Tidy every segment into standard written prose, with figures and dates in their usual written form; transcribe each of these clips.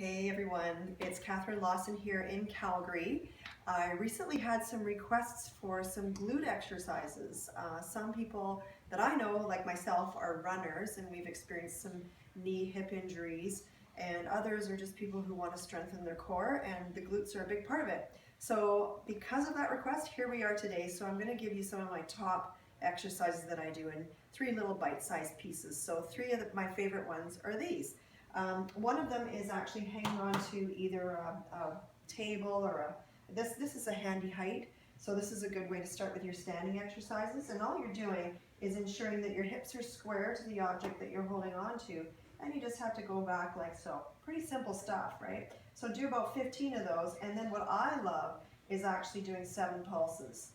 Hey everyone, it's Catherine Lawson here in Calgary. I recently had some requests for some glute exercises. Some people that I know, like myself, are runners and we've experienced some knee, hip injuries, and others are just people who want to strengthen their core, and the glutes are a big part of it. So because of that request, here we are today. So I'm going to give you some of my top exercises that I do in three little bite-sized pieces. So three of my favorite ones are these. One of them is actually hanging on to either a table or this is a handy height. So this is a good way to start with your standing exercises. And all you're doing is ensuring that your hips are square to the object that you're holding on to. And you just have to go back like so. Pretty simple stuff, right? So do about 15 of those. And then what I love is actually doing 7 pulses,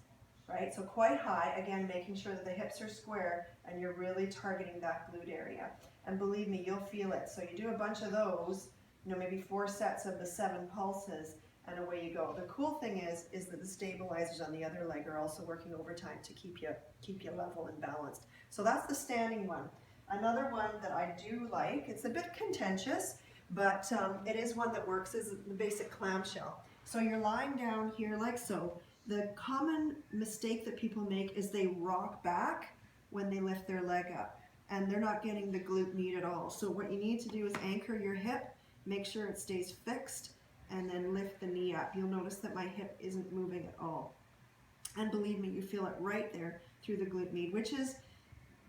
right? So quite high, again, making sure that the hips are square and you're really targeting that glute area. And believe me, you'll feel it. So you do a bunch of those, maybe 4 sets of the 7 pulses, and away you go. The cool thing is that the stabilizers on the other leg are also working overtime to keep you level and balanced. So that's the standing one. Another one that I do like, it's a bit contentious, but it is one that works, is the basic clamshell. So you're lying down here like so. The common mistake that people make is they rock back when they lift their leg up, and they're not getting the glute med at all. So what you need to do is anchor your hip, make sure it stays fixed, and then lift the knee up. You'll notice that my hip isn't moving at all. And believe me, you feel it right there through the glute med, which is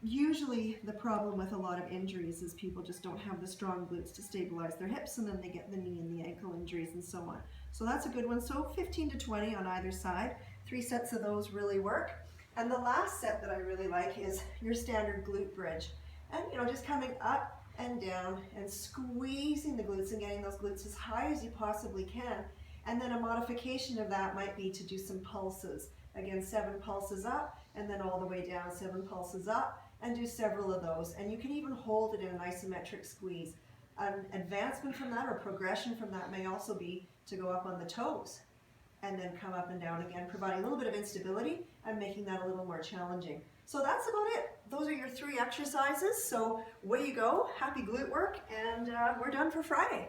usually the problem with a lot of injuries, is people just don't have the strong glutes to stabilize their hips, and then they get the knee and the ankle injuries and so on. So that's a good one. So 15 to 20 on either side. 3 sets of those really work. And the last set that I really like is your standard glute bridge. And just coming up and down and squeezing the glutes and getting those glutes as high as you possibly can. And then a modification of that might be to do some pulses. Again, 7 pulses up and then all the way down, 7 pulses up, and do several of those. And you can even hold it in an isometric squeeze. An advancement from that, or progression from that, may also be to go up on the toes and then come up and down again, providing a little bit of instability and making that a little more challenging. So that's about it. Those are your 3 exercises. So away you go. Happy glute work, and we're done for Friday.